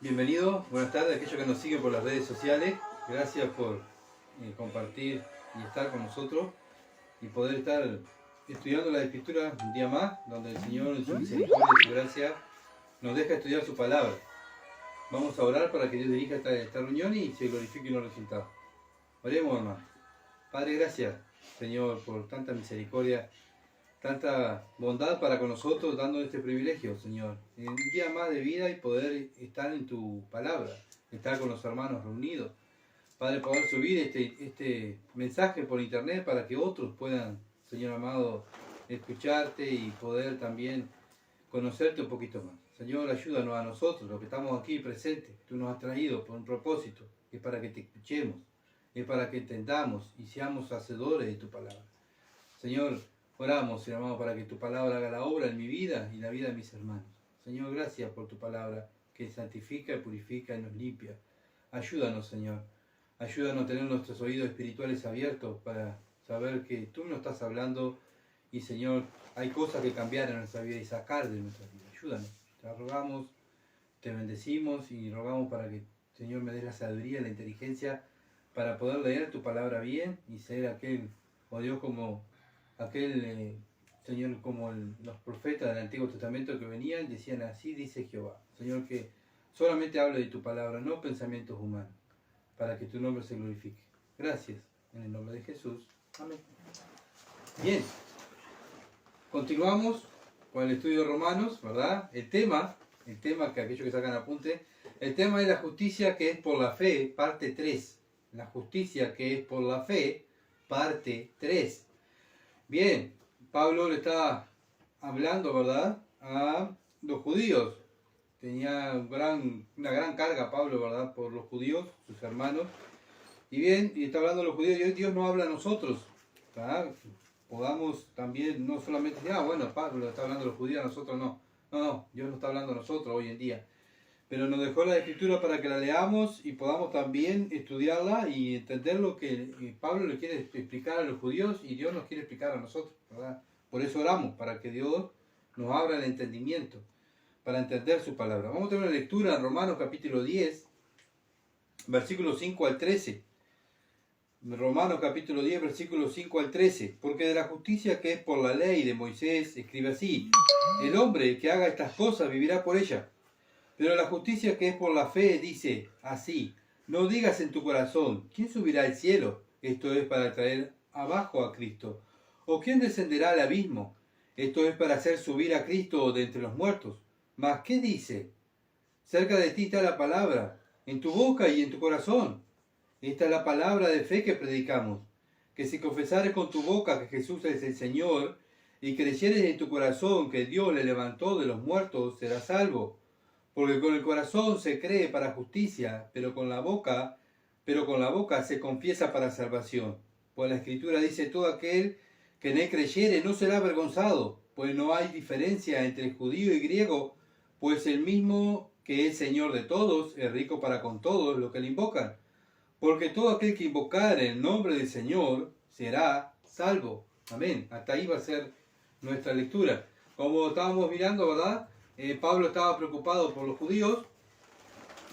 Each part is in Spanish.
Bienvenidos, buenas tardes a aquellos que nos siguen por las redes sociales. Gracias por compartir y estar con nosotros y poder estar estudiando la Escritura un día más, donde el Señor en su misericordia y su gracia nos deja estudiar su palabra. Vamos a orar para que Dios dirija esta reunión y se glorifiquen los resultados. Oremos, hermano. Padre, gracias, Señor, por tanta misericordia, tanta bondad para con nosotros, dando este privilegio, Señor. En un día más de vida y poder estar en tu palabra, estar con los hermanos reunidos. Padre, poder subir este mensaje por internet para que otros puedan, Señor amado, escucharte y poder también conocerte un poquito más. Señor, ayúdanos a nosotros, los que estamos aquí presentes. Tú nos has traído por un propósito, es para que te escuchemos, es para que entendamos y seamos hacedores de tu palabra. Señor, oramos, Señor amado, para que tu palabra haga la obra en mi vida y en la vida de mis hermanos. Señor, gracias por tu palabra que santifica, purifica y nos limpia. Ayúdanos, Señor. Ayúdanos a tener nuestros oídos espirituales abiertos para saber que tú nos estás hablando y, Señor, hay cosas que cambiar en nuestra vida y sacar de nuestra vida. Ayúdanos. Te rogamos, te bendecimos y rogamos para que, Señor, me des la sabiduría y la inteligencia para poder leer tu palabra bien y ser aquel, oh Dios, como aquel Señor, como los profetas del Antiguo Testamento que venían, decían: así dice Jehová. Señor, que solamente hable de tu palabra, no pensamientos humanos, para que tu nombre se glorifique. Gracias, en el nombre de Jesús. Amén. Bien, continuamos con el estudio de Romanos, ¿verdad? El tema que aquellos que sacan apunte, el tema es la justicia que es por la fe, parte 3. La justicia que es por la fe, parte 3. Bien, Pablo le está hablando, ¿verdad?, a los judíos. Tenía una gran carga Pablo, ¿verdad?, por los judíos, sus hermanos. Y bien, y está hablando a los judíos y hoy Dios nos habla a nosotros, ¿verdad? Podamos también, no solamente decir, bueno, Pablo está hablando a los judíos, a nosotros no. No, Dios nos está hablando a nosotros hoy en día. Pero nos dejó la Escritura para que la leamos y podamos también estudiarla y entender lo que Pablo le quiere explicar a los judíos y Dios nos quiere explicar a nosotros, ¿verdad? Por eso oramos, para que Dios nos abra el entendimiento, para entender su palabra. Vamos a tener una lectura en Romanos capítulo 10, versículos 5 al 13. Romanos capítulo 10, versículos 5 al 13. Porque de la justicia que es por la ley de Moisés, escribe así: el hombre que haga estas cosas vivirá por ella. Pero la justicia que es por la fe dice así: no digas en tu corazón, ¿quién subirá al cielo? Esto es para traer abajo a Cristo. ¿O quién descenderá al abismo? Esto es para hacer subir a Cristo de entre los muertos. Mas, ¿qué dice? Cerca de ti está la palabra, en tu boca y en tu corazón. Esta es la palabra de fe que predicamos: que si confesares con tu boca que Jesús es el Señor, y creyeres en tu corazón que Dios le levantó de los muertos, serás salvo. Porque con el corazón se cree para justicia, pero con la boca se confiesa para salvación. Pues la Escritura dice: todo aquel que en él creyere no será avergonzado, pues no hay diferencia entre judío y griego, pues el mismo que es Señor de todos es rico para con todos los que le invocan. Porque todo aquel que invocare el nombre del Señor será salvo. Amén. Hasta ahí va a ser nuestra lectura. Como estábamos mirando, ¿verdad? Pablo estaba preocupado por los judíos.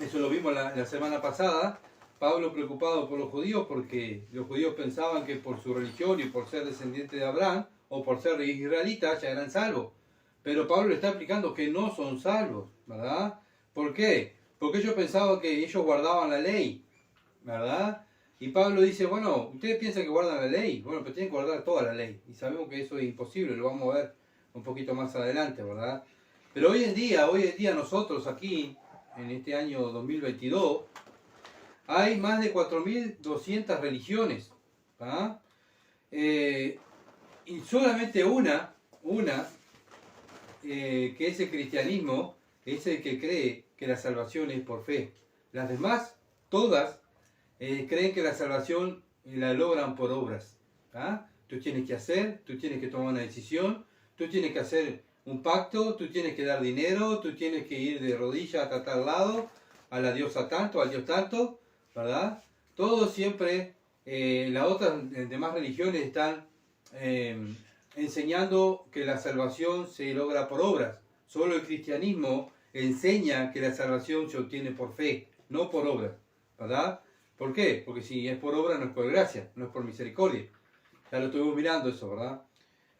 Eso lo vimos la semana pasada. Pablo preocupado por los judíos porque los judíos pensaban que por su religión y por ser descendiente de Abraham o por ser israelitas ya eran salvos. Pero Pablo le está explicando que no son salvos, ¿verdad? ¿Por qué? Porque ellos pensaban que ellos guardaban la ley, ¿verdad? Y Pablo dice: bueno, ustedes piensan que guardan la ley, bueno, pero tienen que guardar toda la ley. Y sabemos que eso es imposible, lo vamos a ver un poquito más adelante, ¿verdad? Pero hoy en día nosotros aquí, en este año 2022, hay más de 4.200 religiones, ¿ah? Y solamente una que es el cristianismo, es el que cree que la salvación es por fe. Las demás, todas, creen que la salvación la logran por obras. ¿Ah? Tú tienes que hacer, tú tienes que tomar una decisión, tú tienes que hacer un pacto, tú tienes que dar dinero, tú tienes que ir de rodillas hasta tal lado, a la diosa tanto, al dios tanto, ¿verdad? Todo siempre, las otras demás religiones están enseñando que la salvación se logra por obras. Solo el cristianismo enseña que la salvación se obtiene por fe, no por obras, ¿verdad? ¿Por qué? Porque si es por obra no es por gracia, no es por misericordia. Ya lo estuvimos mirando eso, ¿verdad?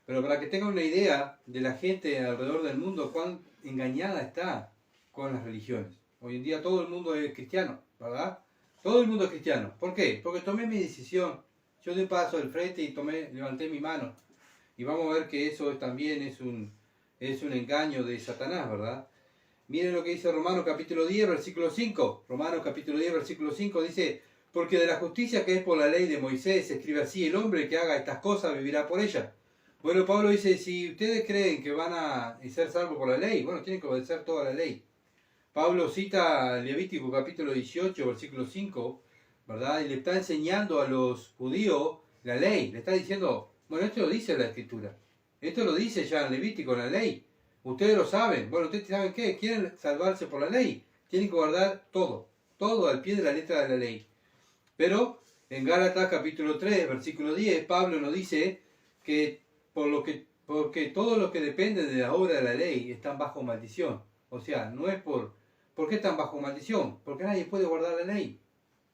Pero para que tengan una idea de la gente alrededor del mundo, cuán engañada está con las religiones. Hoy en día todo el mundo es cristiano, ¿verdad? Todo el mundo es cristiano. ¿Por qué? Porque tomé mi decisión. Yo di un paso del frente y levanté mi mano. Y vamos a ver que eso también es un engaño de Satanás, ¿verdad? Miren lo que dice Romanos capítulo 10, versículo 5. Romanos capítulo 10, versículo 5 dice: porque de la justicia que es por la ley de Moisés, se escribe así: el hombre que haga estas cosas vivirá por ellas. Bueno, Pablo dice, si ustedes creen que van a ser salvos por la ley, bueno, tienen que obedecer toda la ley. Pablo cita Levítico capítulo 18, versículo 5, ¿verdad? Y le está enseñando a los judíos la ley. Le está diciendo, bueno, esto lo dice la Escritura. Esto lo dice ya en Levítico, en la ley. Ustedes lo saben. Bueno, ustedes saben qué. ¿Quieren salvarse por la ley? Tienen que guardar todo. Todo al pie de la letra de la ley. Pero en Gálatas capítulo 3, versículo 10, Pablo nos dice que porque todo lo que depende de la obra de la ley están bajo maldición. O sea, no es ¿por qué están bajo maldición? Porque nadie puede guardar la ley,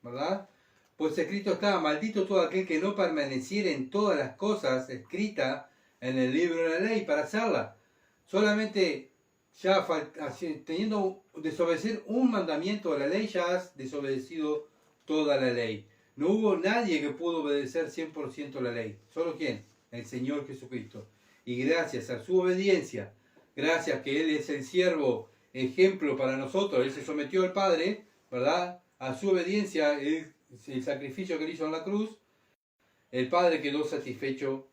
¿verdad? Pues escrito está: maldito todo aquel que no permaneciera en todas las cosas escritas en el libro de la ley para hacerla. Solamente ya teniendo desobedecer un mandamiento de la ley, ya has desobedecido toda la ley. No hubo nadie que pudo obedecer 100% la ley. ¿Solo quién? El Señor Jesucristo. Y gracias a su obediencia, gracias que Él es el siervo ejemplo para nosotros, Él se sometió al Padre, ¿verdad? A su obediencia, el sacrificio que Él hizo en la cruz, el Padre quedó satisfecho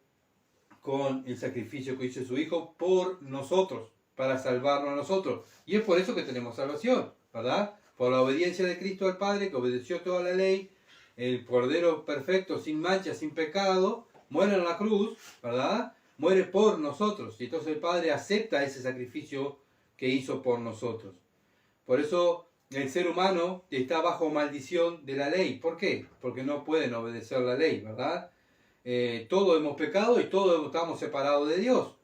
con el sacrificio que hizo su Hijo por nosotros, para salvarnos a nosotros. Y es por eso que tenemos salvación, ¿verdad? Por la obediencia de Cristo al Padre, que obedeció toda la ley, el Cordero perfecto, sin mancha, sin pecado, muere en la cruz, ¿verdad? Muere por nosotros. Y entonces el Padre acepta ese sacrificio que hizo por nosotros. Por eso el ser humano está bajo maldición de la ley. ¿Por qué? Porque no pueden obedecer la ley, ¿verdad? Todos hemos pecado y todos estamos separados de Dios.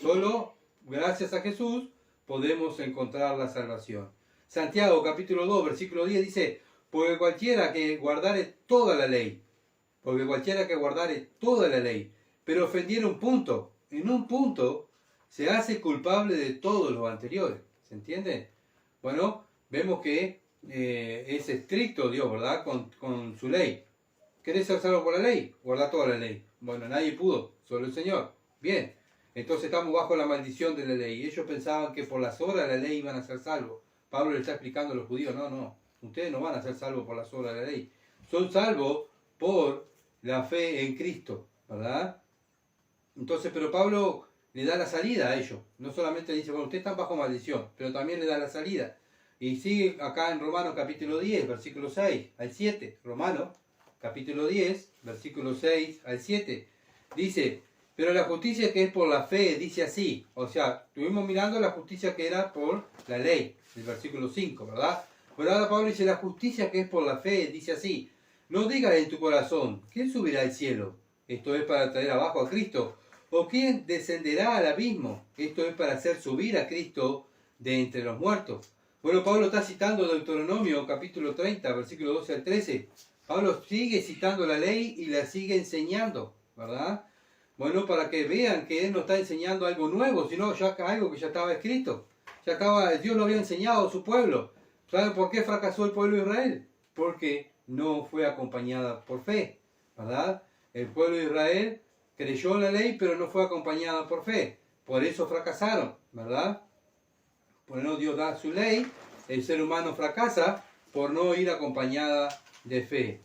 Solo gracias a Jesús podemos encontrar la salvación. Santiago capítulo 2, versículo 10 dice: porque cualquiera que guardare toda la ley, pero ofendiera un punto, en un punto se hace culpable de todos los anteriores. ¿Se entiende? Bueno, vemos que es estricto Dios, ¿verdad? Con su ley. ¿Querés ser salvo por la ley? Guarda toda la ley. Bueno, nadie pudo, solo el Señor. Bien, entonces estamos bajo la maldición de la ley. Ellos pensaban que por las obras de la ley iban a ser salvos. Pablo le está explicando a los judíos: no, ustedes no van a ser salvos por las obras de la ley. Son salvos por la fe en Cristo, ¿verdad? Entonces, pero Pablo le da la salida a ellos. No solamente dice, bueno, ustedes están bajo maldición, pero también le da la salida. Y sigue acá en Romanos capítulo 10, versículo 6 al 7. Romanos capítulo 10, versículo 6 al 7. Dice: pero la justicia que es por la fe dice así. O sea, estuvimos mirando la justicia que era por la ley, el versículo 5, ¿verdad? Pero ahora Pablo dice: la justicia que es por la fe dice así. No digas en tu corazón: ¿quién subirá al cielo? Esto es para traer abajo a Cristo. ¿O quién descenderá al abismo? Esto es para hacer subir a Cristo de entre los muertos. Bueno, Pablo está citando Deuteronomio capítulo 30, versículo 12 al 13. Pablo sigue citando la ley y la sigue enseñando, ¿verdad? Bueno, para que vean que él no está enseñando algo nuevo, sino ya algo que ya estaba escrito. Dios lo había enseñado a su pueblo. ¿Saben por qué fracasó el pueblo de Israel? Porque no fue acompañada por fe, ¿verdad? El pueblo de Israel creyó en la ley, pero no fue acompañada por fe. Por eso fracasaron, ¿verdad? Bueno, Dios da su ley, el ser humano fracasa por no ir acompañada de fe.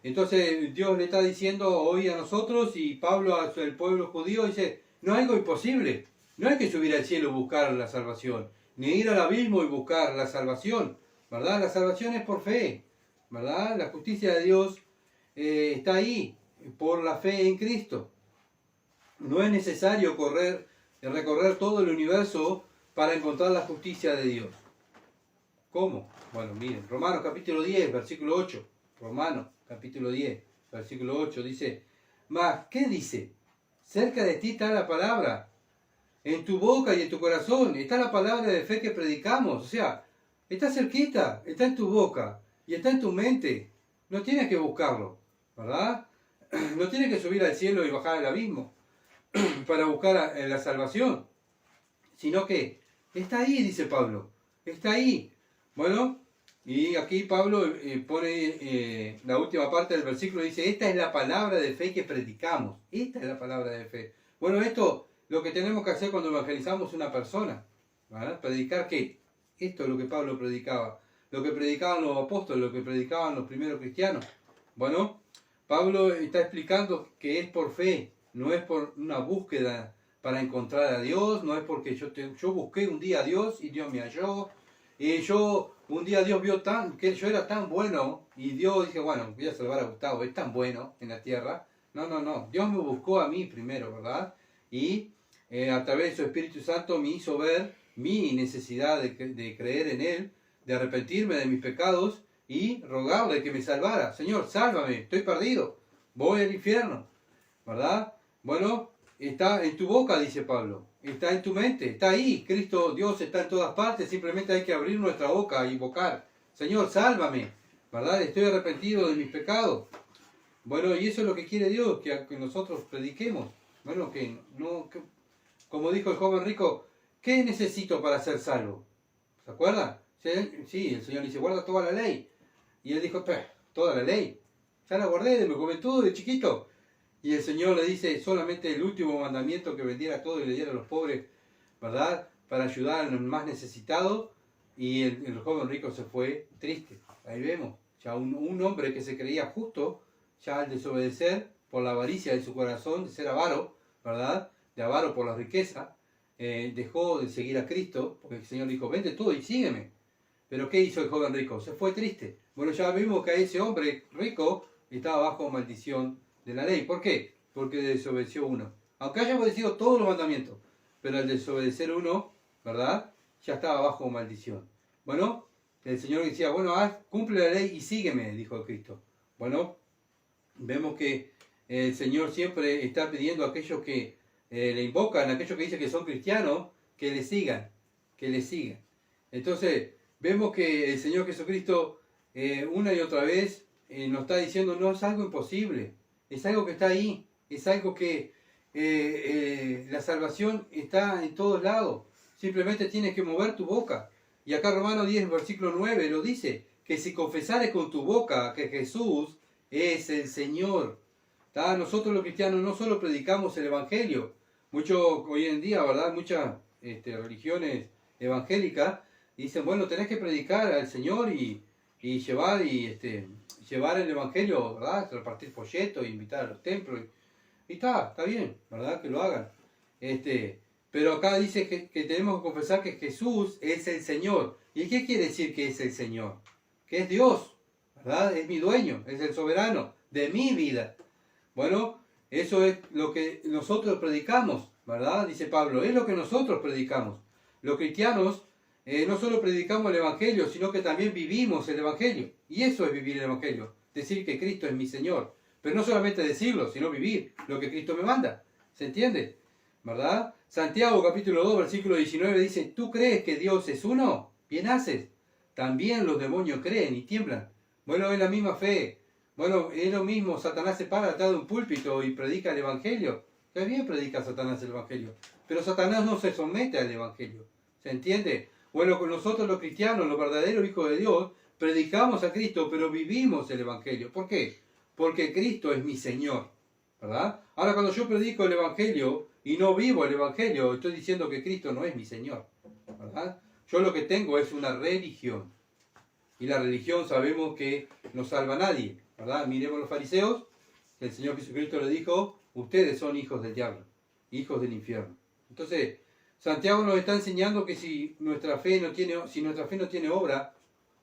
Entonces Dios le está diciendo hoy a nosotros, y Pablo al pueblo judío dice: no es algo imposible, no hay que subir al cielo y buscar la salvación, ni ir al abismo y buscar la salvación, ¿verdad? La salvación es por fe, ¿verdad? La justicia de Dios está ahí, por la fe en Cristo. No es necesario recorrer todo el universo para encontrar la justicia de Dios. ¿Cómo? Bueno, miren, Romanos capítulo 10, versículo 8. Romanos capítulo 10, versículo 8 dice: mas, ¿qué dice? Cerca de ti está la palabra. en tu boca y en tu corazón. Está la palabra de fe que predicamos. O sea, está cerquita, está en tu boca y está en tu mente. No tienes que buscarlo, ¿verdad? No tienes que subir al cielo y bajar al abismo para buscar la salvación, sino que está ahí, dice Pablo, está ahí. Bueno, y aquí Pablo pone la última parte del versículo, dice, esta es la palabra de fe que predicamos, esta es la palabra de fe. Bueno, esto lo que tenemos que hacer cuando evangelizamos una persona, ¿verdad? ¿Predicar qué? Esto es lo que Pablo predicaba, lo que predicaban los apóstoles, lo que predicaban los primeros cristianos. Bueno, Pablo está explicando que es por fe, no es por una búsqueda para encontrar a Dios, no es porque yo busqué un día a Dios y Dios me halló, un día Dios vio que yo era tan bueno y Dios dije, bueno, voy a salvar a Gustavo, es tan bueno en la tierra. No, Dios me buscó a mí primero, ¿verdad? Y a través de su Espíritu Santo me hizo ver mi necesidad de creer en Él, de arrepentirme de mis pecados y rogarle que me salvara. Señor, sálvame, estoy perdido, voy al infierno, ¿verdad? Bueno, está en tu boca, dice Pablo, está en tu mente, está ahí. Cristo, Dios está en todas partes, simplemente hay que abrir nuestra boca e invocar. Señor, sálvame, ¿verdad? Estoy arrepentido de mis pecados. Bueno, y eso es lo que quiere Dios, que nosotros prediquemos. Bueno, como dijo el joven rico, ¿qué necesito para ser salvo? ¿Se acuerdan? Sí, el Señor dice, guarda toda la ley. Y él dijo, toda la ley. Ya la guardé de mi juventud, de chiquito. Y el Señor le dice solamente el último mandamiento, que vendiera todo y le diera a los pobres, ¿verdad? Para ayudar al más necesitado. Y el joven rico se fue triste. Ahí vemos, ya un hombre que se creía justo, ya al desobedecer por la avaricia de su corazón, de ser avaro, ¿verdad? De avaro por la riqueza, dejó de seguir a Cristo, porque el Señor dijo, vende todo y sígueme. Pero ¿qué hizo el joven rico? Se fue triste. Bueno, ya vimos que ese hombre rico estaba bajo maldición de la ley. ¿Por qué? Porque desobedeció uno. Aunque haya obedecido todos los mandamientos, pero al desobedecer uno, ¿verdad? Ya estaba bajo maldición. Bueno, el Señor decía, bueno, cumple la ley y sígueme, dijo Cristo. Bueno, vemos que el Señor siempre está pidiendo a aquellos que le invocan, a aquellos que dicen que son cristianos, que le sigan, que le sigan. Entonces, vemos que el Señor Jesucristo una y otra vez nos está diciendo, no es algo imposible, es algo que está ahí, es algo que la salvación está en todos lados, simplemente tienes que mover tu boca. Y acá Romanos 10, versículo 9 lo dice, que si confesares con tu boca que Jesús es el Señor. Nosotros los cristianos no solo predicamos el Evangelio, hoy en día, ¿verdad? Muchas religiones evangélicas dicen, bueno, tenés que predicar al Señor y llevar el Evangelio, ¿verdad? Repartir folletos, invitar a los templos. Y está bien, ¿verdad? Que lo hagan. Pero acá dice que tenemos que confesar que Jesús es el Señor. ¿Y qué quiere decir que es el Señor? Que es Dios, ¿verdad? Es mi dueño, es el soberano de mi vida. Bueno, eso es lo que nosotros predicamos, ¿verdad? Dice Pablo, es lo que nosotros predicamos. Los cristianos no solo predicamos el Evangelio, sino que también vivimos el Evangelio. Y eso es vivir el Evangelio, decir que Cristo es mi Señor. Pero no solamente decirlo, sino vivir lo que Cristo me manda. ¿Se entiende? ¿Verdad? Santiago capítulo 2, versículo 19 dice, ¿tú crees que Dios es uno? Bien haces. También los demonios creen y tiemblan. Bueno, es la misma fe. Bueno, es lo mismo, Satanás se para atrás de un púlpito y predica el Evangelio. Está bien predica Satanás el Evangelio, pero Satanás no se somete al Evangelio. ¿Se entiende? Bueno, con nosotros los cristianos, los verdaderos hijos de Dios, predicamos a Cristo, pero vivimos el Evangelio. ¿Por qué? Porque Cristo es mi Señor, ¿verdad? Ahora, cuando yo predico el Evangelio y no vivo el Evangelio, estoy diciendo que Cristo no es mi Señor, ¿verdad? Yo lo que tengo es una religión. Y la religión sabemos que no salva a nadie, ¿verdad? Miremos los fariseos, que el Señor Jesucristo le dijo, ustedes son hijos del diablo, hijos del infierno. Entonces, Santiago nos está enseñando que si nuestra fe no tiene obra,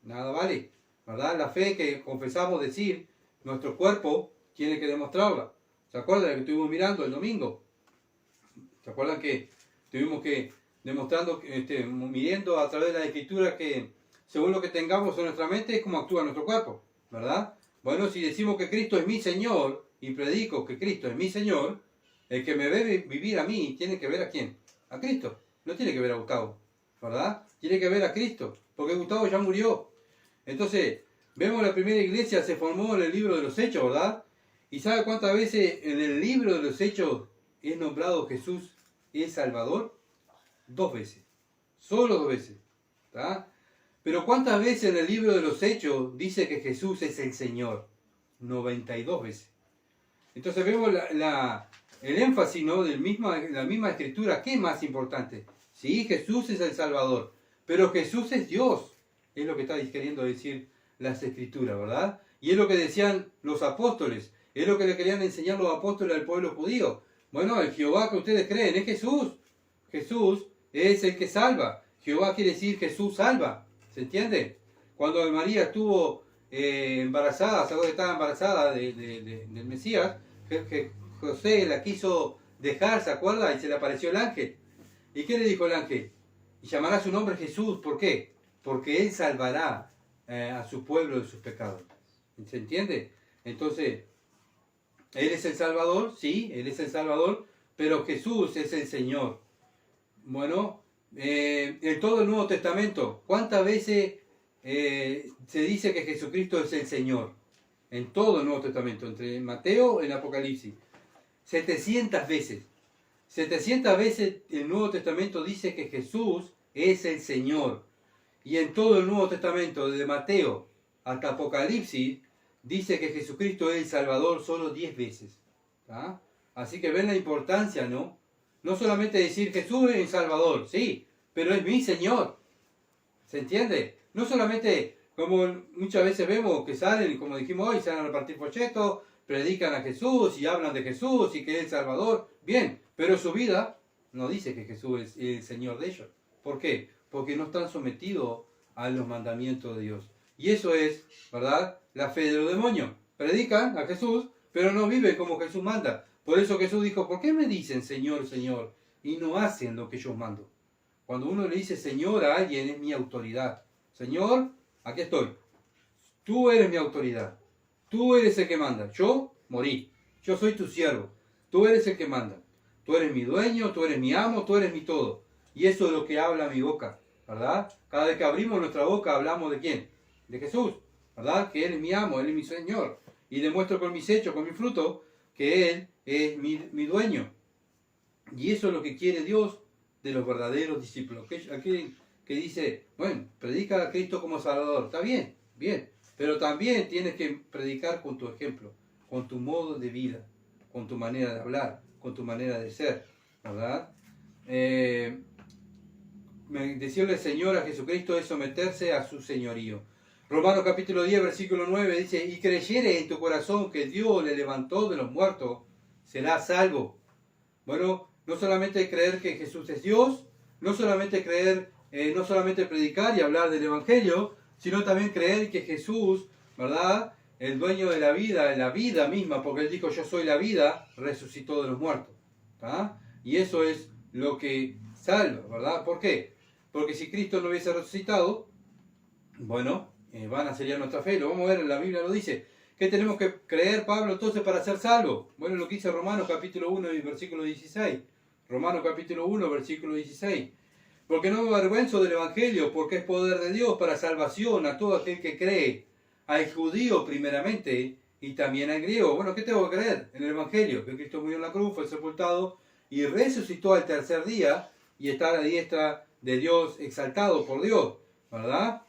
nada vale, ¿verdad? La fe que confesamos decir, nuestro cuerpo tiene que demostrarla. ¿Se acuerdan de que estuvimos mirando el domingo? ¿Se acuerdan que estuvimos demostrando, midiendo a través de la Escritura que según lo que tengamos en nuestra mente es como actúa nuestro cuerpo, ¿verdad? Bueno, si decimos que Cristo es mi Señor y predico que Cristo es mi Señor, el que me ve vivir a mí tiene que ver a quién, A Cristo. No tiene que ver a Gustavo, ¿verdad? Tiene que ver a Cristo, porque Gustavo ya murió. Entonces, vemos la primera iglesia se formó en el libro de los Hechos, ¿verdad? ¿Y sabe cuántas veces en el libro de los Hechos es nombrado Jesús el Salvador? 2 veces. Solo 2 veces. ¿Tá? Pero ¿cuántas veces en el libro de los Hechos dice que Jesús es el Señor? 92 veces. Entonces vemos el énfasis, ¿no? La misma escritura. ¿Qué es más importante? Sí, Jesús es el Salvador, pero Jesús es Dios. Es lo que está queriendo decir las escrituras, ¿verdad? Y es lo que decían los apóstoles. Es lo que le querían enseñar los apóstoles al pueblo judío. Bueno, el Jehová que ustedes creen es Jesús. Jesús es el que salva. Jehová quiere decir Jesús salva. ¿Se entiende? Cuando María estuvo embarazada, ¿se acuerda que estaba embarazada del Mesías? Que José la quiso dejar, ¿se acuerda? Y se le apareció el ángel. ¿Y qué le dijo el ángel? Y llamará su nombre Jesús. ¿Por qué? Porque él salvará a su pueblo de sus pecados. ¿Se entiende? Entonces, él es el Salvador, sí, él es el Salvador, pero Jesús es el Señor. Bueno, en todo el Nuevo Testamento, ¿cuántas veces se dice que Jesucristo es el Señor? En todo el Nuevo Testamento, entre Mateo y el Apocalipsis. 700 veces. 700 veces el Nuevo Testamento dice que Jesús es el Señor. Y en todo el Nuevo Testamento, desde Mateo hasta Apocalipsis, dice que Jesucristo es el Salvador solo 10 veces. ¿Tá? Así que ven la importancia, ¿no? No solamente decir Jesús es el Salvador, sí, pero es mi Señor. ¿Se entiende? No solamente, como muchas veces vemos que salen, como dijimos hoy, salen a repartir folletos, predican a Jesús y hablan de Jesús y que es el Salvador. Bien, pero su vida no dice que Jesús es el Señor de ellos. ¿Por qué? Porque no están sometidos a los mandamientos de Dios. Y eso es, ¿verdad?, la fe de los demonios. Predican a Jesús, pero no viven como Jesús manda. Por eso Jesús dijo, ¿por qué me dicen Señor, Señor? Y no hacen lo que yo mando. Cuando uno le dice Señor a alguien, es mi autoridad. Señor, aquí estoy. Tú eres mi autoridad. Tú eres el que manda. Yo morí. Yo soy tu siervo. Tú eres el que manda. Tú eres mi dueño, tú eres mi amo, tú eres mi todo. Y eso es lo que habla mi boca, ¿verdad? Cada vez que abrimos nuestra boca hablamos de quién? De Jesús, ¿verdad? Que Él es mi amo, Él es mi Señor. Y demuestro con mis hechos, con mi fruto, que Él es mi dueño. Y eso es lo que quiere Dios de los verdaderos discípulos. Aquel que dice, bueno, predica a Cristo como Salvador. Está bien, bien. Pero también tienes que predicar con tu ejemplo, con tu modo de vida, con tu manera de hablar, con tu manera de ser, ¿verdad? Decirle Señor a Jesucristo es someterse a su señorío. Romanos capítulo 10, versículo 9 dice, y creyere en tu corazón que Dios le levantó de los muertos, será salvo. Bueno, no solamente creer que Jesús es Dios, no solamente creer, no solamente predicar y hablar del Evangelio, sino también creer que Jesús, ¿verdad?, el dueño de la vida misma, porque Él dijo, yo soy la vida, resucitó de los muertos. ¿Tá? Y eso es lo que salva, ¿verdad? ¿Por qué? Porque si Cristo no hubiese resucitado, bueno, van a sellar nuestra fe. Lo vamos a ver, en la Biblia lo dice. ¿Qué tenemos que creer, Pablo, entonces, para ser salvos? Bueno, lo que dice Romanos capítulo 1 y versículo 16. Romanos capítulo 1, versículo 16. Porque no me avergüenzo del Evangelio, porque es poder de Dios para salvación a todo aquel que cree, al judío primeramente y también al griego. Bueno, ¿qué tengo que creer en el Evangelio? Que Cristo murió en la cruz, fue sepultado y resucitó al tercer día y está a la diestra de Dios, exaltado por Dios, ¿verdad?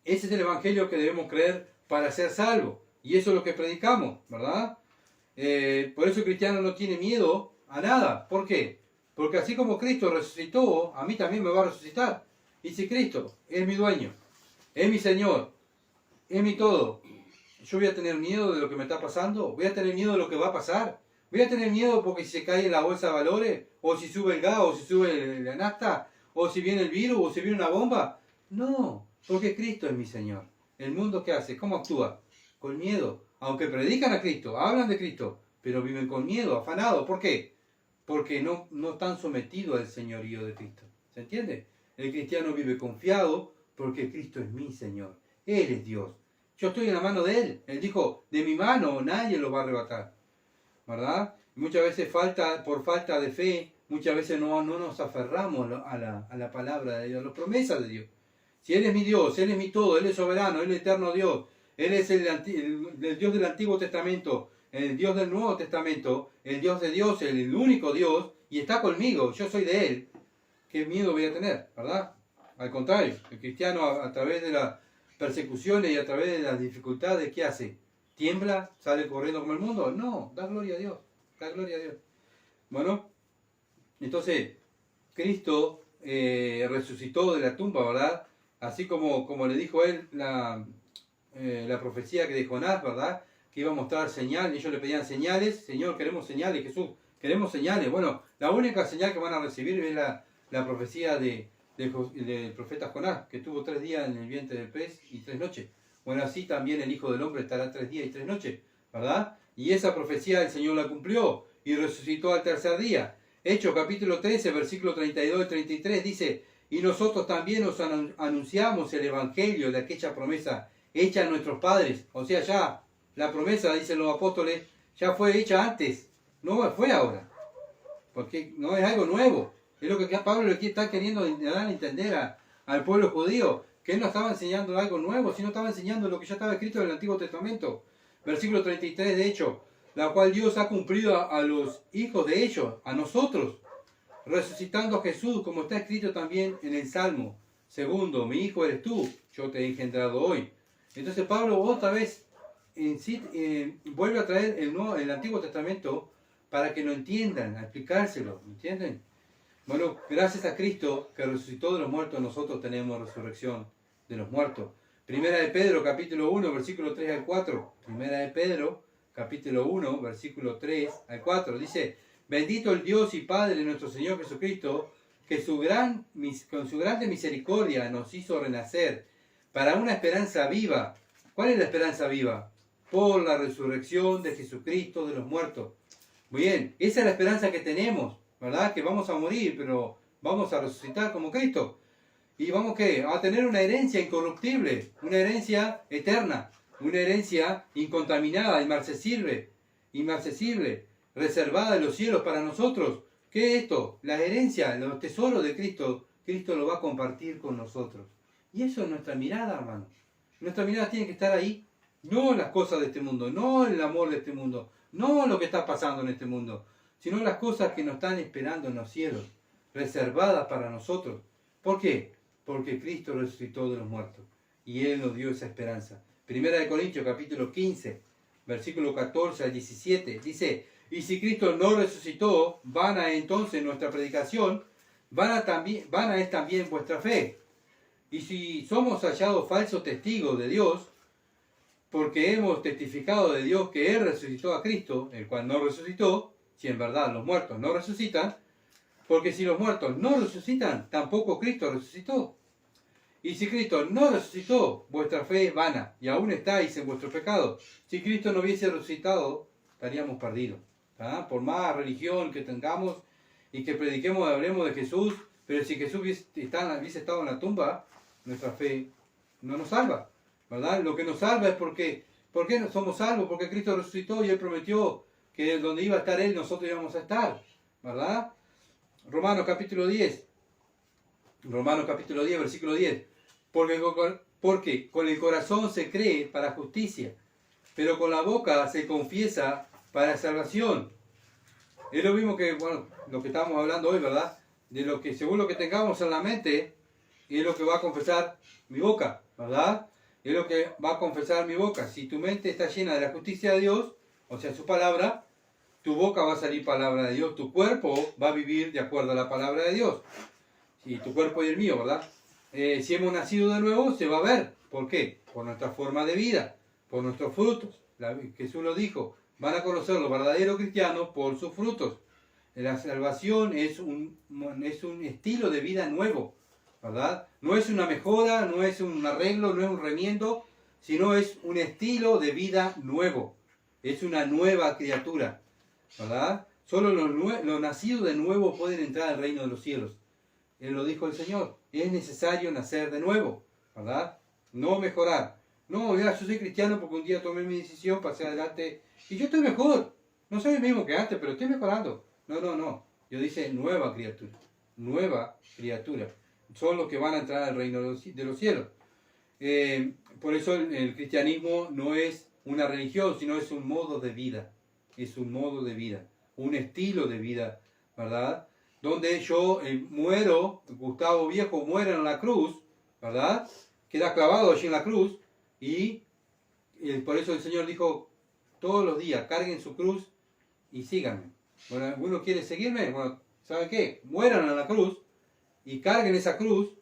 Ese es el Evangelio que debemos creer para ser salvos. Y eso es lo que predicamos, ¿verdad? Por eso el cristiano no tiene miedo a nada. ¿Por qué? Porque así como Cristo resucitó, a mí también me va a resucitar. Y si Cristo es mi dueño, es mi Señor, es mi todo, ¿yo voy a tener miedo de lo que me está pasando? ¿Voy a tener miedo de lo que va a pasar? ¿Voy a tener miedo porque si se cae la bolsa de valores? ¿O si sube el gas? ¿O si sube la nafta? ¿O si viene el virus? ¿O si viene una bomba? No, porque Cristo es mi Señor. ¿El mundo qué hace? ¿Cómo actúa? Con miedo. Aunque predican a Cristo, hablan de Cristo, pero viven con miedo, afanados. ¿Por qué? Porque no están sometidos al señorío de Cristo. ¿Se entiende? El cristiano vive confiado porque Cristo es mi Señor. Él es Dios. Yo estoy en la mano de Él. Él dijo, de mi mano nadie lo va a arrebatar. ¿Verdad? Muchas veces por falta de fe muchas veces no nos aferramos a la palabra de Dios, a las promesas de Dios. Si Él es mi Dios, Él es mi todo, Él es soberano, Él es eterno Dios, Él es el Dios del Antiguo Testamento, el Dios del Nuevo Testamento, el Dios de Dios, el único Dios, y está conmigo, yo soy de Él, ¿qué miedo voy a tener? ¿Verdad? Al contrario, el cristiano a través de las persecuciones y a través de las dificultades, ¿qué hace? ¿Tiembla? ¿Sale corriendo como el mundo? No, da gloria a Dios, da gloria a Dios. Bueno, entonces, Cristo resucitó de la tumba, ¿verdad? Así como le dijo él la profecía que de Jonás, ¿verdad? Que iba a mostrar señales, ellos le pedían señales, Señor, queremos señales, Jesús, queremos señales. Bueno, la única señal que van a recibir es la profecía del profeta Jonás, que estuvo 3 días en el vientre del pez y 3 noches. Bueno, así también el Hijo del Hombre estará 3 días y 3 noches, ¿verdad? Y esa profecía el Señor la cumplió y resucitó al tercer día. Hechos capítulo 13, versículo 32 y 33 dice: y nosotros también os anunciamos el evangelio de aquella promesa hecha a nuestros padres. O sea, ya la promesa, dicen los apóstoles, ya fue hecha antes, no fue ahora, porque no es algo nuevo. Es lo que Pablo le está queriendo dar a entender al pueblo judío, que él no estaba enseñando algo nuevo, sino estaba enseñando lo que ya estaba escrito en el Antiguo Testamento. Versículo 33 de hecho, la cual Dios ha cumplido a los hijos de ellos, a nosotros, resucitando a Jesús, como está escrito también en el Salmo. Segundo, mi hijo eres tú, yo te he engendrado hoy. Entonces Pablo otra vez vuelve a traer el Antiguo Testamento para que lo entiendan, a explicárselo, ¿entienden? Bueno, gracias a Cristo que resucitó de los muertos, nosotros tenemos resurrección de los muertos. Primera de Pedro, capítulo 1, versículo 3 al 4. Primera de Pedro, capítulo 1, versículo 3 al 4. Dice: bendito el Dios y Padre de nuestro Señor Jesucristo, que con su grande misericordia nos hizo renacer para una esperanza viva. ¿Cuál es la esperanza viva? Por la resurrección de Jesucristo de los muertos. Muy bien, esa es la esperanza que tenemos, ¿verdad? Que vamos a morir, pero vamos a resucitar como Cristo. Y vamos a tener una herencia incorruptible, una herencia eterna, una herencia incontaminada, inmarcesible, reservada en los cielos para nosotros. ¿Qué es esto? La herencia, los tesoros de Cristo, Cristo lo va a compartir con nosotros. Y eso es nuestra mirada, hermanos. Nuestra mirada tiene que estar ahí, no en las cosas de este mundo, no en el amor de este mundo, no en lo que está pasando en este mundo, sino en las cosas que nos están esperando en los cielos, reservadas para nosotros. ¿Por qué? Porque Cristo resucitó de los muertos y Él nos dio esa esperanza. Primera de Corintios capítulo 15, versículo 14 al 17, dice: y si Cristo no resucitó, vana entonces nuestra predicación, vana es también vuestra fe. Y si somos hallados falsos testigos de Dios, porque hemos testificado de Dios que Él resucitó a Cristo, el cual no resucitó, si en verdad los muertos no resucitan, porque si los muertos no resucitan, tampoco Cristo resucitó. Y si Cristo no resucitó, vuestra fe es vana, y aún estáis en vuestro pecado. Si Cristo no hubiese resucitado, estaríamos perdidos. Por más religión que tengamos y que prediquemos y hablemos de Jesús, pero si Jesús hubiese estado en la tumba, nuestra fe no nos salva, ¿verdad? Lo que nos salva es ¿por qué no somos salvos? Porque Cristo resucitó y Él prometió que donde iba a estar Él, nosotros íbamos a estar, ¿verdad? Romanos capítulo 10, versículo 10. Porque con el corazón se cree para justicia, pero con la boca se confiesa para salvación. Es lo mismo que, lo que estamos hablando hoy, ¿verdad? De lo que, según lo que tengamos en la mente, es lo que va a confesar mi boca, ¿verdad? Es lo que va a confesar mi boca. Si tu mente está llena de la justicia de Dios, o sea, su palabra, tu boca va a salir palabra de Dios, tu cuerpo va a vivir de acuerdo a la palabra de Dios. Y tu cuerpo y el mío, ¿verdad? Si hemos nacido de nuevo, se va a ver. ¿Por qué? Por nuestra forma de vida, por nuestros frutos. Jesús lo dijo: van a conocer los verdaderos cristianos por sus frutos. La salvación es un estilo de vida nuevo, ¿verdad? No es una mejora, no es un arreglo, no es un remiendo, sino es un estilo de vida nuevo. Es una nueva criatura, ¿verdad? Solo los nacidos de nuevo pueden entrar al reino de los cielos. Él lo dijo el Señor: es necesario nacer de nuevo, ¿verdad? No mejorar. No, ya yo soy cristiano porque un día tomé mi decisión, pasé adelante y yo estoy mejor. No soy el mismo que antes, pero estoy mejorando. No. Dios dice nueva criatura. Nueva criatura. Son los que van a entrar al reino de los cielos. Por eso el cristianismo no es una religión, sino es un modo de vida. Es un modo de vida. Un estilo de vida, ¿verdad? Donde yo muero, Gustavo Viejo muere en la cruz, ¿verdad? Queda clavado allí en la cruz y por eso el Señor dijo todos los días, carguen su cruz y síganme. Bueno, ¿alguno quiere seguirme? Bueno, ¿saben qué? Mueran en la cruz y carguen esa cruz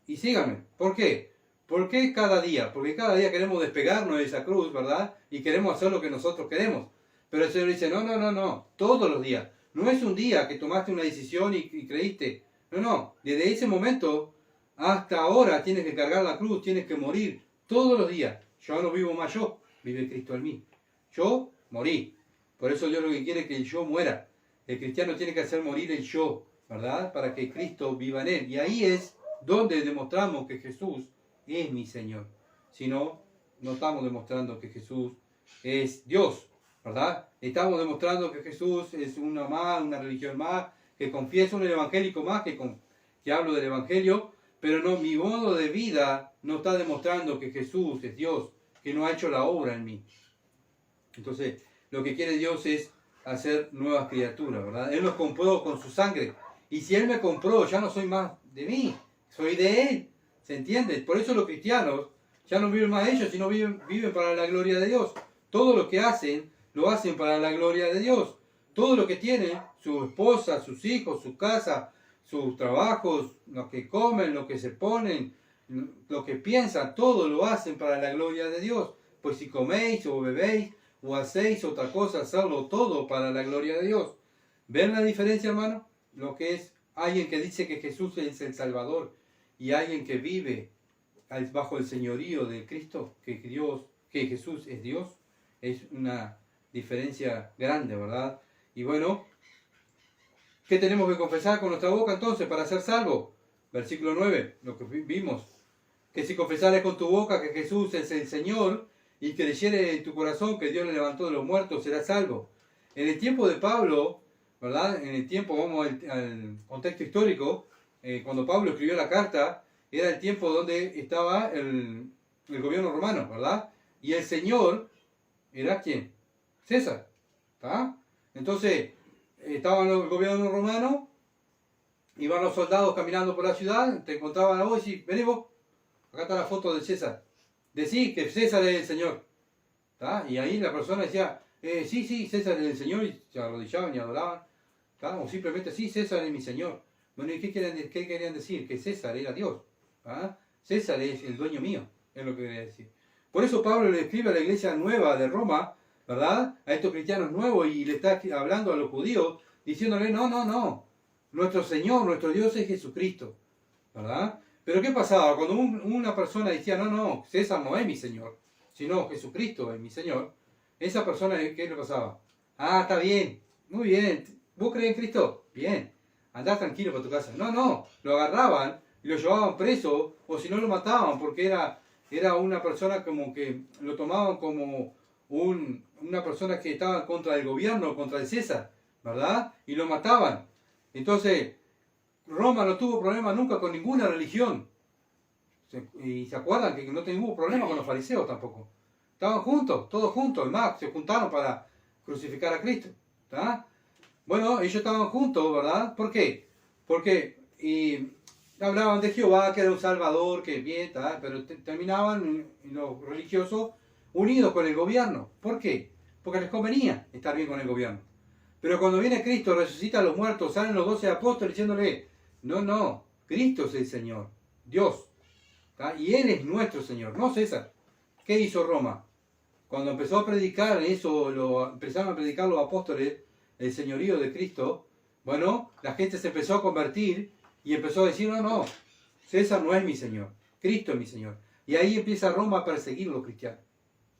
y síganme. ¿Por qué? ¿Por qué cada día? Porque cada día queremos despegarnos de esa cruz, ¿verdad? Y queremos hacer lo que nosotros queremos. Pero el Señor dice, no, todos los días. No es un día que tomaste una decisión y creíste. No, desde ese momento hasta ahora tienes que cargar la cruz, tienes que morir todos los días. Yo no vivo más yo, vive Cristo en mí. Yo morí. Por eso Dios lo que quiere es que el yo muera. El cristiano tiene que hacer morir el yo, ¿verdad? Para que Cristo viva en él. Y ahí es donde demostramos que Jesús es mi Señor. Si no, no estamos demostrando que Jesús es Dios, ¿verdad? Estamos demostrando que Jesús es una religión más, que confieso un evangélico más, que hablo del evangelio, pero no, mi modo de vida no está demostrando que Jesús es Dios, que no ha hecho la obra en mí. Entonces, lo que quiere Dios es hacer nuevas criaturas, ¿verdad? Él nos compró con su sangre. Y si Él me compró, ya no soy más de mí, soy de Él. ¿Se entiende? Por eso los cristianos ya no viven más ellos, sino viven para la gloria de Dios. Todo lo que hacen, lo hacen para la gloria de Dios. Todo lo que tienen, su esposa, sus hijos, su casa, sus trabajos, lo que comen, lo que se ponen, lo que piensan, todo lo hacen para la gloria de Dios. Pues si coméis o bebéis o hacéis otra cosa, hacerlo todo para la gloria de Dios. ¿Ven la diferencia, hermano? Lo que es alguien que dice que Jesús es el Salvador y alguien que vive bajo el señorío de Cristo, que Jesús es Dios, es una diferencia grande, ¿verdad? Y bueno, ¿qué tenemos que confesar con nuestra boca entonces para ser salvos? Versículo 9, lo que vimos, que si confesares con tu boca que Jesús es el Señor y creyeres en tu corazón que Dios le levantó de los muertos, serás salvo. En el tiempo de Pablo, ¿verdad? En el tiempo, vamos al contexto histórico, cuando Pablo escribió la carta, era el tiempo donde estaba el gobierno romano, ¿verdad? Y el Señor era ¿quién? César, ¿está? Entonces, estaba el gobierno romano, iban los soldados caminando por la ciudad, te encontraban a vos y decís, vení vos, acá está la foto de César. Decí que César es el Señor, ¿está? Y ahí la persona decía, sí, César es el Señor, y se arrodillaban y adoraban, ¿está? O simplemente, sí, César es mi Señor. Bueno, ¿y qué querían decir? Que César era Dios. ¿Ah? César es el dueño mío, es lo que quería decir. Por eso Pablo le escribe a la iglesia nueva de Roma, ¿verdad? A estos cristianos nuevos y le está hablando a los judíos, diciéndole, no, nuestro Señor, nuestro Dios es Jesucristo, ¿verdad? Pero ¿qué pasaba? Cuando una persona decía, no, César no es mi Señor, sino Jesucristo es mi Señor, esa persona, ¿qué le pasaba? Ah, está bien, muy bien, ¿vos crees en Cristo? Bien, andá tranquilo para tu casa. No, lo agarraban y lo llevaban preso, o si no lo mataban, porque era una persona como que lo tomaban como una persona que estaba contra el gobierno, contra el César, ¿verdad? Y lo mataban. Entonces, Roma no tuvo problema nunca con ninguna religión. Y se acuerdan que no tuvo problema con los fariseos tampoco. Estaban juntos, todos juntos, además se juntaron para crucificar a Cristo. ¿Está? Bueno, ellos estaban juntos, ¿verdad? ¿Por qué? Porque hablaban de Jehová, que era un salvador, que bien, ¿tá? Pero terminaban los religiosos unidos con el gobierno. ¿Por qué? Porque les convenía estar bien con el gobierno. Pero cuando viene Cristo, resucita a los muertos, salen los 12 apóstoles diciéndole, no, Cristo es el Señor, Dios, ¿tá? Y Él es nuestro Señor, no César. ¿Qué hizo Roma? Cuando empezó a predicar eso, empezaron a predicar los apóstoles, el señorío de Cristo, bueno, la gente se empezó a convertir y empezó a decir, no, César no es mi Señor, Cristo es mi Señor. Y ahí empieza Roma a perseguir a los cristianos.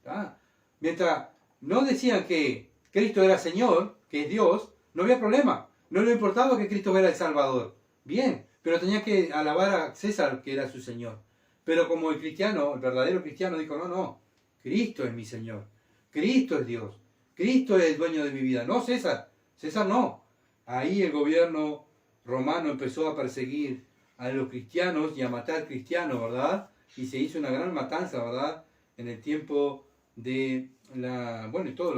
¿Tá? Mientras no decían que Cristo era Señor, que es Dios, no había problema. No le importaba que Cristo era el Salvador. Bien, pero tenía que alabar a César, que era su Señor. Pero como el verdadero cristiano dijo, no, Cristo es mi Señor. Cristo es Dios. Cristo es el dueño de mi vida. No César. César no. ahí el gobierno romano empezó a perseguir a los cristianos y a matar cristianos, ¿verdad? Y se hizo una gran matanza, ¿verdad? En el tiempo de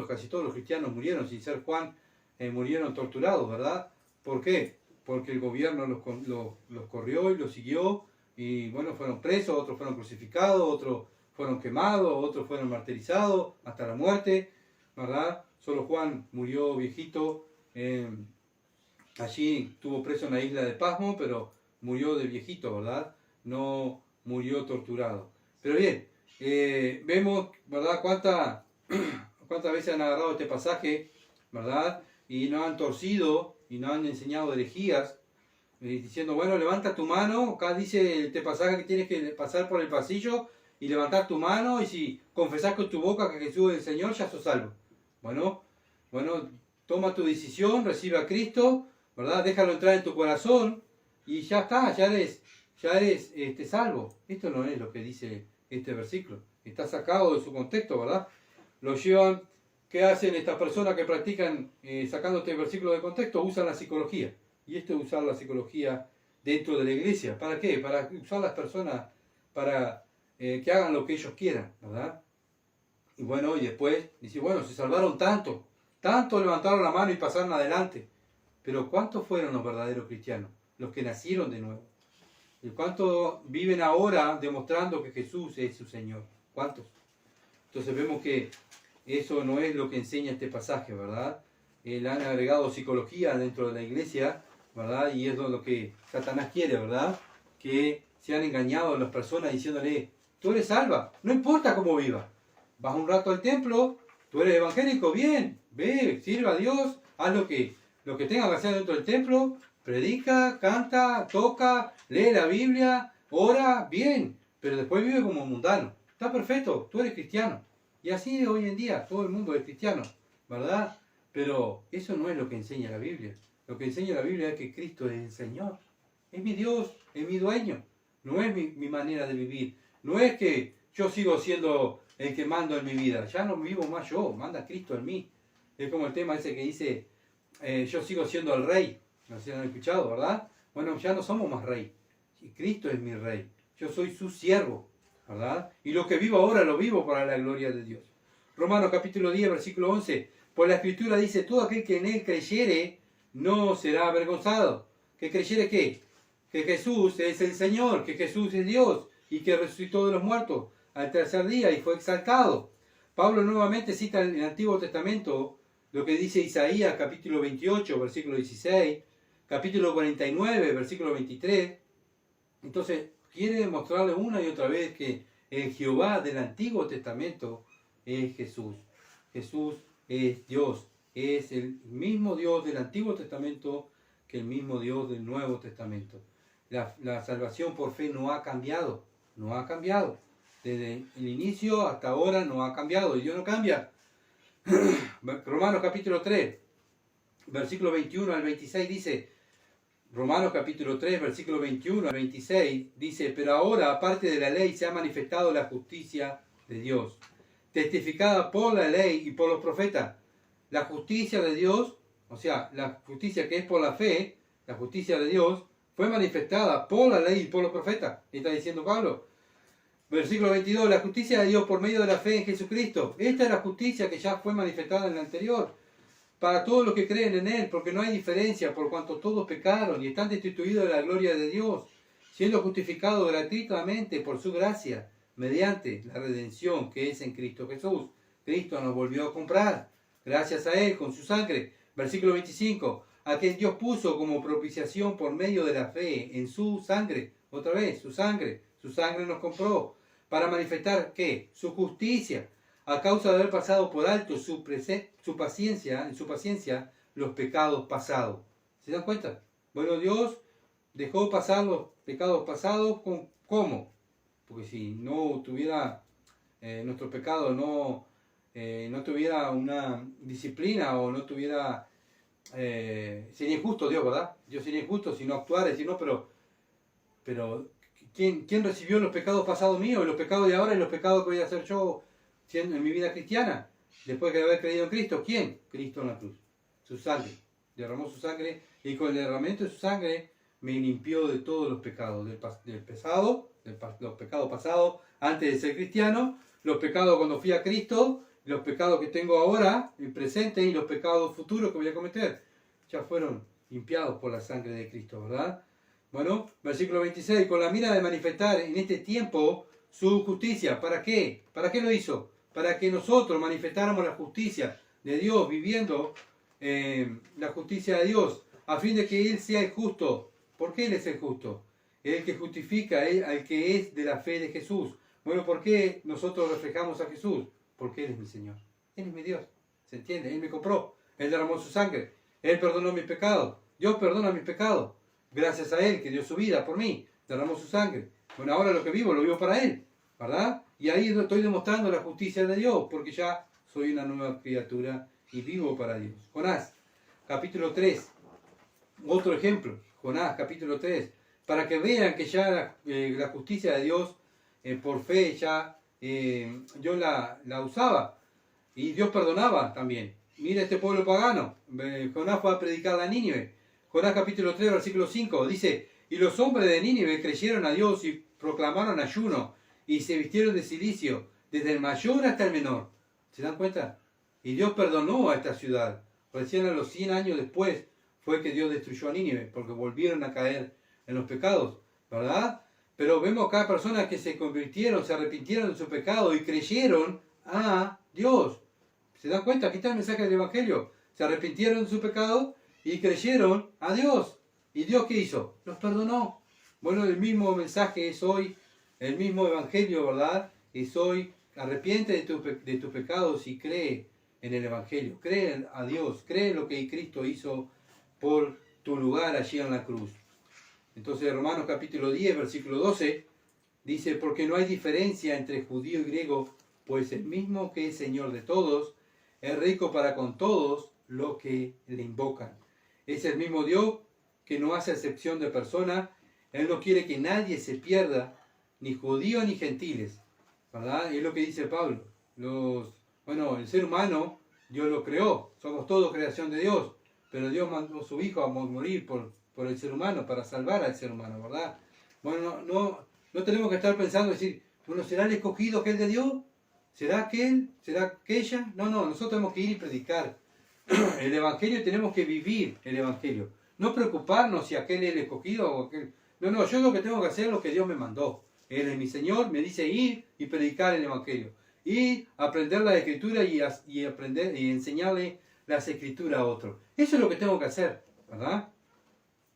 casi todos los cristianos murieron, sin ser Juan, murieron torturados, ¿verdad? ¿Por qué? Porque el gobierno los corrió y los siguió, y bueno, fueron presos, otros fueron crucificados, otros fueron quemados, otros fueron martirizados hasta la muerte, ¿verdad? Solo Juan murió viejito, allí estuvo preso en la isla de Pasmo, pero murió de viejito, ¿verdad? No murió torturado. Pero bien, vemos, ¿verdad? ¿Cuántas veces han agarrado este pasaje, ¿verdad? Y no han torcido y no han enseñado herejías, diciendo, bueno, levanta tu mano, acá dice este pasaje que tienes que pasar por el pasillo y levantar tu mano, y si confesás con tu boca que Jesús es el Señor, ya sos salvo. Bueno, toma tu decisión, recibe a Cristo, ¿verdad? Déjalo entrar en tu corazón y ya está, ya eres salvo. Esto no es lo que dice este versículo. Está sacado de su contexto, ¿verdad? Lo llevan, ¿qué hacen estas personas que practican sacando este versículo de contexto? Usan la psicología. Y esto es usar la psicología dentro de la iglesia. ¿Para qué? Para usar a las personas para que hagan lo que ellos quieran, ¿verdad? Y bueno, y después dice, bueno, se salvaron tanto levantaron la mano y pasaron adelante. Pero ¿cuántos fueron los verdaderos cristianos? Los que nacieron de nuevo. ¿Y cuántos viven ahora demostrando que Jesús es su Señor? ¿Cuántos? Entonces vemos que eso no es lo que enseña este pasaje, ¿verdad? Le han agregado psicología dentro de la iglesia, ¿verdad? Y es lo que Satanás quiere, ¿verdad? Que se han engañado a las personas diciéndole, tú eres salva, no importa cómo vivas. Vas un rato al templo, tú eres evangélico, bien, ve, sirva a Dios, haz lo que tengas que hacer dentro del templo, predica, canta, toca, lee la Biblia, ora, bien, pero después vive como mundano. Está perfecto, tú eres cristiano. Y así hoy en día, todo el mundo es cristiano, ¿verdad? Pero eso no es lo que enseña la Biblia. Lo que enseña la Biblia es que Cristo es el Señor. Es mi Dios, es mi dueño. No es mi manera de vivir. No es que yo sigo siendo el que mando en mi vida. Ya no vivo más yo, manda Cristo en mí. Es como el tema ese que dice, yo sigo siendo el rey. No sé si han escuchado, ¿verdad? Bueno, ya no somos más rey. Cristo es mi rey. Yo soy su siervo, ¿verdad? Y lo que vivo ahora lo vivo para la gloria de Dios. Romanos capítulo 10, versículo 11. Pues la Escritura dice, todo aquel que en él creyere no será avergonzado. ¿Que creyere qué? Que Jesús es el Señor, que Jesús es Dios y que resucitó de los muertos al tercer día y fue exaltado. Pablo nuevamente cita en el Antiguo Testamento lo que dice Isaías capítulo 28, versículo 16, capítulo 49, versículo 23. Entonces, quiere demostrarle una y otra vez que el Jehová del Antiguo Testamento es Jesús. Jesús es Dios. Es el mismo Dios del Antiguo Testamento que el mismo Dios del Nuevo Testamento. La salvación por fe no ha cambiado. No ha cambiado. Desde el inicio hasta ahora no ha cambiado. Y Dios no cambia. Romanos capítulo 3, versículo 21 al 26 dice, Romanos capítulo 3, versículo 21 al 26 dice, pero ahora, aparte de la ley, se ha manifestado la justicia de Dios, testificada por la ley y por los profetas. La justicia de Dios, o sea, la justicia que es por la fe, la justicia de Dios, fue manifestada por la ley y por los profetas. Está diciendo Pablo. Versículo 22, la justicia de Dios por medio de la fe en Jesucristo. Esta es la justicia que ya fue manifestada en el anterior, para todos los que creen en Él, porque no hay diferencia, por cuanto todos pecaron y están destituidos de la gloria de Dios, siendo justificados gratuitamente por su gracia, mediante la redención que es en Cristo Jesús. Cristo nos volvió a comprar, gracias a Él, con su sangre. Versículo 25, a quien Dios puso como propiciación por medio de la fe en su sangre. Otra vez, su sangre nos compró, para manifestar, ¿qué? Su justicia, a causa de haber pasado por alto en su paciencia, los pecados pasados. ¿Se dan cuenta? Bueno, Dios dejó pasar los pecados pasados, ¿cómo? Porque si no tuviera nuestro pecado, no tuviera una disciplina o no tuviera... sería injusto Dios, ¿verdad? Dios sería injusto si no actuara, si no, pero ¿quién recibió los pecados pasados míos, los pecados de ahora y los pecados que voy a hacer yo en mi vida cristiana? Después de haber creído en Cristo, ¿quién? Cristo en la cruz. Su sangre. derramó su sangre y con el derramamiento de su sangre me limpió de todos los pecados, los pecados pasados antes de ser cristiano, los pecados cuando fui a Cristo, los pecados que tengo ahora, el presente y los pecados futuros que voy a cometer. Ya fueron limpiados por la sangre de Cristo, ¿verdad? Bueno, versículo 26, con la mira de manifestar en este tiempo su justicia. ¿Para qué? ¿Para qué lo hizo? Para que nosotros manifestáramos la justicia de Dios, viviendo la justicia de Dios, a fin de que Él sea el justo. ¿Por qué Él es el justo? El que justifica al que es de la fe de Jesús. Bueno, ¿por qué nosotros reflejamos a Jesús? Porque Él es mi Señor. Él es mi Dios. ¿Se entiende? Él me compró. Él derramó su sangre. Él perdonó mis pecados. Dios perdona mis pecados. Gracias a Él que dio su vida por mí. Derramó su sangre. Bueno, ahora lo vivo para Él. ¿Verdad? Y ahí estoy demostrando la justicia de Dios. Porque ya soy una nueva criatura y vivo para Dios. Jonás, capítulo 3. Otro ejemplo. Jonás, capítulo 3. Para que vean que ya la justicia de Dios, por fe, ya yo la usaba. Y Dios perdonaba también. Mira este pueblo pagano. Jonás fue a predicar a Nínive. Jonás capítulo 3, versículo 5. Dice, y los hombres de Nínive creyeron a Dios y proclamaron ayuno. Y se vistieron de cilicio, desde el mayor hasta el menor. ¿Se dan cuenta? Y Dios perdonó a esta ciudad. Recién a los 100 años después fue que Dios destruyó a Nínive, porque volvieron a caer en los pecados, ¿verdad? Pero vemos acá personas que se convirtieron, se arrepintieron de su pecado y creyeron a Dios. ¿Se dan cuenta? Aquí está el mensaje del Evangelio. Se arrepintieron de su pecado y creyeron a Dios. ¿Y Dios qué hizo? Los perdonó. Bueno, el mismo mensaje es hoy, el mismo Evangelio, ¿verdad? Es hoy, arrepiente de tus pecados y cree en el Evangelio. Cree a Dios, cree en lo que Cristo hizo por tu lugar allí en la cruz. Entonces, Romanos capítulo 10, versículo 12, dice, porque no hay diferencia entre judío y griego, pues el mismo que es Señor de todos, es rico para con todos los que le invocan. Es el mismo Dios que no hace excepción de persona. Él no quiere que nadie se pierda, ni judíos ni gentiles, ¿verdad? Y es lo que dice Pablo. El ser humano, Dios lo creó, somos todos creación de Dios, pero Dios mandó a su Hijo a morir por el ser humano, para salvar al ser humano, ¿verdad? Bueno, no tenemos que estar pensando, decir, bueno, ¿será el escogido aquel de Dios? ¿Será aquel? ¿Será aquella? No, nosotros tenemos que ir y predicar el Evangelio, tenemos que vivir el Evangelio. No preocuparnos si aquel es el escogido o aquel. No, yo lo que tengo que hacer es lo que Dios me mandó. Él es mi Señor, me dice ir y predicar el Evangelio. Y aprender la Escritura y aprender y enseñarle las Escrituras a otros. Eso es lo que tengo que hacer, ¿verdad?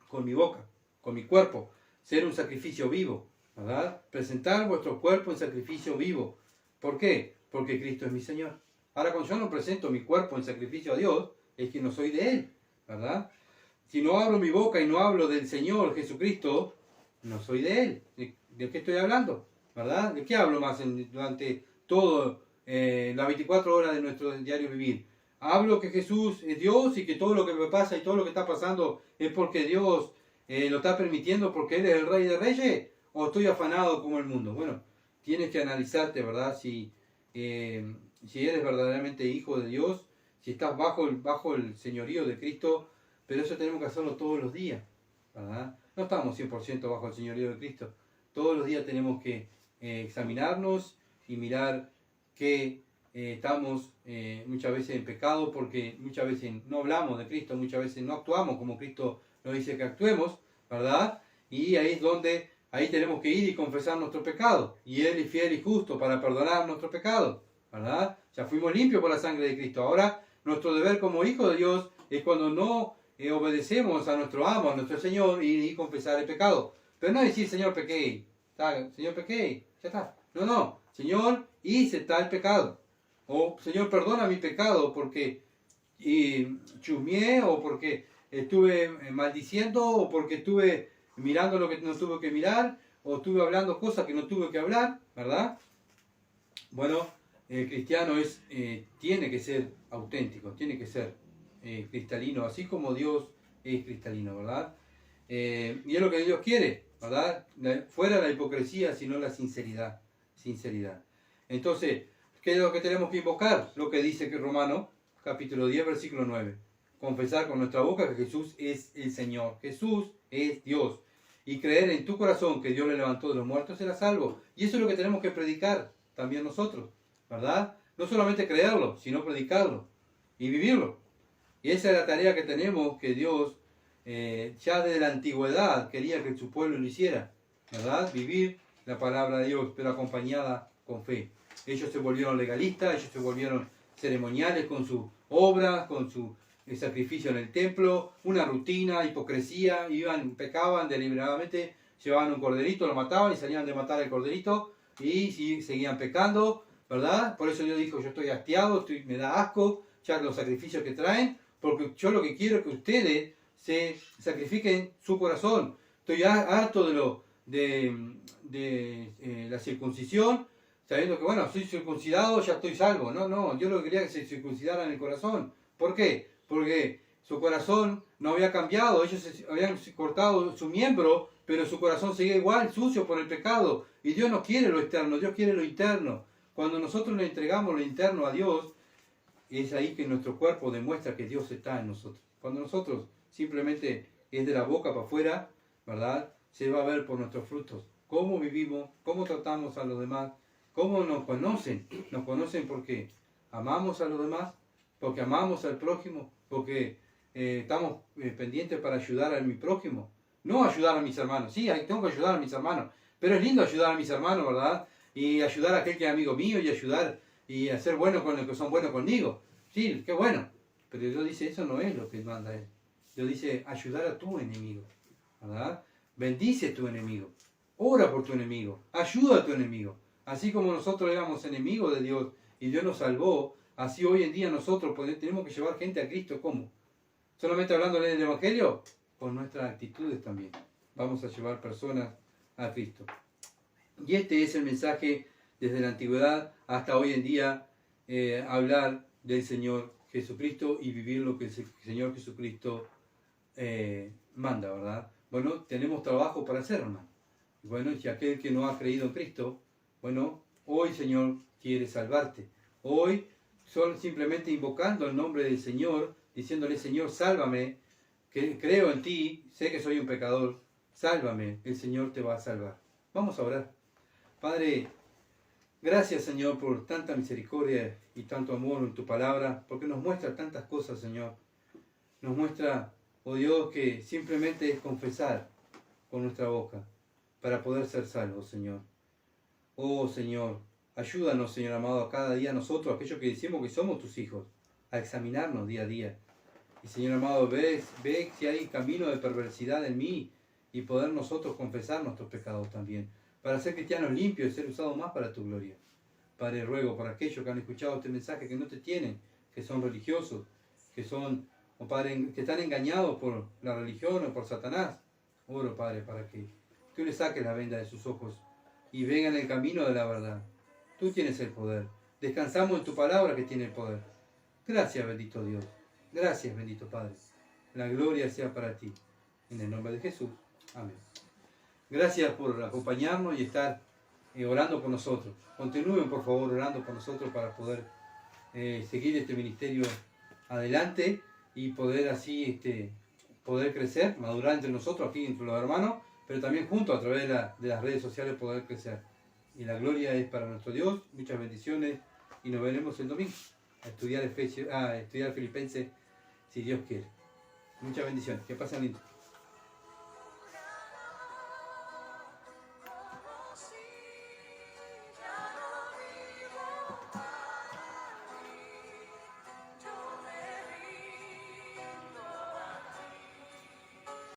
Con mi boca, con mi cuerpo, ser un sacrificio vivo, ¿verdad? Presentar vuestro cuerpo en sacrificio vivo. ¿Por qué? Porque Cristo es mi Señor. Ahora, cuando yo no presento mi cuerpo en sacrificio a Dios, es que no soy de Él, ¿verdad? Si no abro mi boca y no hablo del Señor Jesucristo, no soy de Él. ¿De qué estoy hablando? ¿Verdad? ¿De qué hablo más durante todo las 24 horas de nuestro diario vivir? Hablo que Jesús es Dios y que todo lo que me pasa y todo lo que está pasando es porque Dios lo está permitiendo porque Él es el Rey de Reyes, o estoy afanado como el mundo. Bueno, tienes que analizarte, ¿verdad? Si eres verdaderamente hijo de Dios, si estás bajo el señorío de Cristo, pero eso tenemos que hacerlo todos los días, ¿verdad? No estamos 100% bajo el señorío de Cristo. Todos los días tenemos que examinarnos y mirar que estamos muchas veces en pecado, porque muchas veces no hablamos de Cristo, muchas veces no actuamos como Cristo nos dice que actuemos, ¿verdad? Y ahí es donde tenemos que ir y confesar nuestro pecado. Y Él es fiel y justo para perdonar nuestro pecado, ¿verdad? Ya fuimos limpios por la sangre de Cristo. Ahora, nuestro deber como hijos de Dios es cuando no obedecemos a nuestro amo, a nuestro Señor, y confesar el pecado. Pero no decir, Señor, pequé. Señor, pequé. Ya está. No. Señor, hice tal pecado. O, Señor, perdona mi pecado porque chusmeé, o porque estuve maldiciendo, o porque estuve mirando lo que no tuve que mirar, o estuve hablando cosas que no tuve que hablar, ¿verdad? Bueno, el cristiano tiene que ser auténtico, tiene que ser cristalino, así como Dios es cristalino, ¿verdad? Y es lo que Dios quiere, ¿verdad? Fuera la hipocresía, sino la sinceridad. Entonces, ¿qué es lo que tenemos que invocar? Lo que dice que Romanos, capítulo 10, versículo 9. confesar con nuestra boca que Jesús es el Señor, Jesús es Dios, y creer en tu corazón que Dios le levantó de los muertos, será salvo. Y eso es lo que tenemos que predicar también nosotros, ¿verdad? No solamente creerlo, sino predicarlo y vivirlo. Y esa es la tarea que tenemos, que Dios ya desde la antigüedad quería que su pueblo lo hiciera, ¿verdad? Vivir la palabra de Dios, pero acompañada con fe. Ellos se volvieron legalistas, ellos se volvieron ceremoniales con sus obras, con su sacrificio en el templo, una rutina, hipocresía, pecaban deliberadamente, llevaban un corderito, lo mataban y salían de matar al corderito y seguían pecando, ¿verdad? Por eso Dios dijo, yo estoy hastiado, me da asco ya los sacrificios que traen, porque yo lo que quiero es que ustedes se sacrifiquen su corazón. Estoy harto de la circuncisión, sabiendo que, bueno, soy circuncidado, ya estoy salvo. No, yo lo que quería es que se circuncidaran el corazón. ¿Por qué? Porque su corazón no había cambiado, ellos habían cortado su miembro, pero su corazón seguía igual, sucio por el pecado. Y Dios no quiere lo externo, Dios quiere lo interno. Cuando nosotros le entregamos lo interno a Dios, es ahí que nuestro cuerpo demuestra que Dios está en nosotros. Cuando nosotros simplemente es de la boca para afuera, ¿verdad? Se va a ver por nuestros frutos. Cómo vivimos, cómo tratamos a los demás, cómo nos conocen. Nos conocen porque amamos a los demás, porque amamos al prójimo, porque estamos pendientes para ayudar a mi prójimo. No ayudar a mis hermanos. Sí, tengo que ayudar a mis hermanos. Pero es lindo ayudar a mis hermanos, ¿verdad? Y ayudar a aquel que es amigo mío y ayudar y hacer bueno con los que son buenos conmigo. Sí, qué bueno. Pero Dios dice, eso no es lo que manda Él. Dios dice, ayudar a tu enemigo, ¿verdad? Bendice a tu enemigo. Ora por tu enemigo. Ayuda a tu enemigo. Así como nosotros éramos enemigos de Dios y Dios nos salvó, así hoy en día nosotros tenemos que llevar gente a Cristo. ¿Cómo? ¿Solamente hablándole del Evangelio? Con nuestras actitudes también. Vamos a llevar personas a Cristo. Y este es el mensaje desde la antigüedad hasta hoy en día, hablar del Señor Jesucristo y vivir lo que el Señor Jesucristo manda, ¿verdad? Bueno, tenemos trabajo para hacer, hermano. Bueno, si aquel que no ha creído en Cristo, bueno, hoy Señor quiere salvarte. Hoy, solo simplemente invocando el nombre del Señor, diciéndole, Señor, sálvame, que creo en ti, sé que soy un pecador, sálvame, el Señor te va a salvar. Vamos a orar. Padre, gracias, Señor, por tanta misericordia y tanto amor en tu palabra, porque nos muestra tantas cosas, Señor. Nos muestra, oh Dios, que simplemente es confesar con nuestra boca para poder ser salvos, Señor. Oh, Señor, ayúdanos, Señor amado, a cada día nosotros, aquellos que decimos que somos tus hijos, a examinarnos día a día. Y, Señor amado, ve si hay camino de perversidad en mí y poder nosotros confesar nuestros pecados también, para ser cristianos limpios y ser usados más para tu gloria. Padre, ruego por aquellos que han escuchado este mensaje que no te tienen, que son religiosos, que son, oh Padre, que están engañados por la religión o por Satanás. Oro, Padre, para que tú le saques la venda de sus ojos y vengan el camino de la verdad. Tú tienes el poder. Descansamos en tu palabra que tiene el poder. Gracias, bendito Dios. Gracias, bendito Padre. La gloria sea para ti. En el nombre de Jesús. Amén. Gracias por acompañarnos y estar orando por nosotros. Continúen, por favor, orando por nosotros para poder seguir este ministerio adelante y poder así poder crecer, madurar entre nosotros, aquí entre los hermanos, pero también juntos a través de las redes sociales poder crecer. Y la gloria es para nuestro Dios. Muchas bendiciones y nos veremos el domingo a estudiar Filipenses, si Dios quiere. Muchas bendiciones. Que pasen lindo.